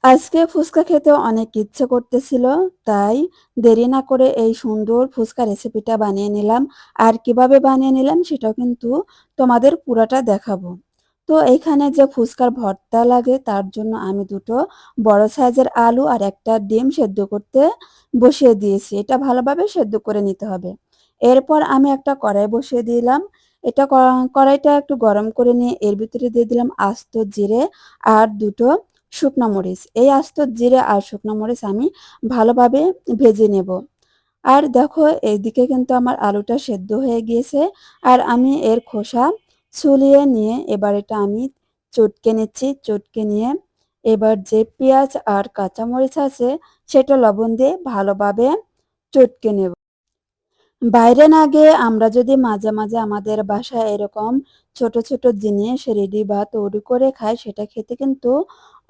আজকে ফুচকা খেতে অনেক ইচ্ছে করতেছিল, তাই দেরি না করে এই সুন্দর ফুচকা রেসিপিটা বানিয়ে নিলাম। আর কিভাবে বানিয়ে নিলাম সেটাও কিন্তু তোমাদের পুরাটা দেখাবো। তো এইখানে যে ফুচকার ভর্তা লাগে তার জন্য আমি দুটো বড় সাইজের আলু আর একটা ডিম সেদ্ধ করতে বসিয়ে দিয়েছি। এটা ভালোভাবে সেদ্ধ করে নিতে হবে। এরপর আমি একটা কড়াই বসিয়ে দিলাম। এটা কড়াইটা একটু গরম করে নিয়ে এর ভিতরে দিয়ে দিলাম আস্ত জিরে আর দুটো শুকনো মরিচ। এই আস্ত জিরে আর শুকনো মরিচ আমি ভালোভাবে ভেজে নেব। আর দেখো এইদিকে কিন্তু আমার আলুটা সেদ্ধ হয়ে গিয়েছে। আর আমি এর খোসা ছুলিয়ে নিয়ে এবার এটা আমি চটকে নিচ্ছি। চটকে নিয়ে এবার যে পেঁয়াজ আর কাঁচামরিচ আছে সেটা লবণ দিয়ে ভালোভাবে চটকে নেব। বাইরে না গিয়ে আমরা যদি মাঝে মাঝে আমাদের বাসায় এরকম ছোট ছোট জিনিস রেডি বা তৈরি করে খাই সেটা খেতে কিন্তু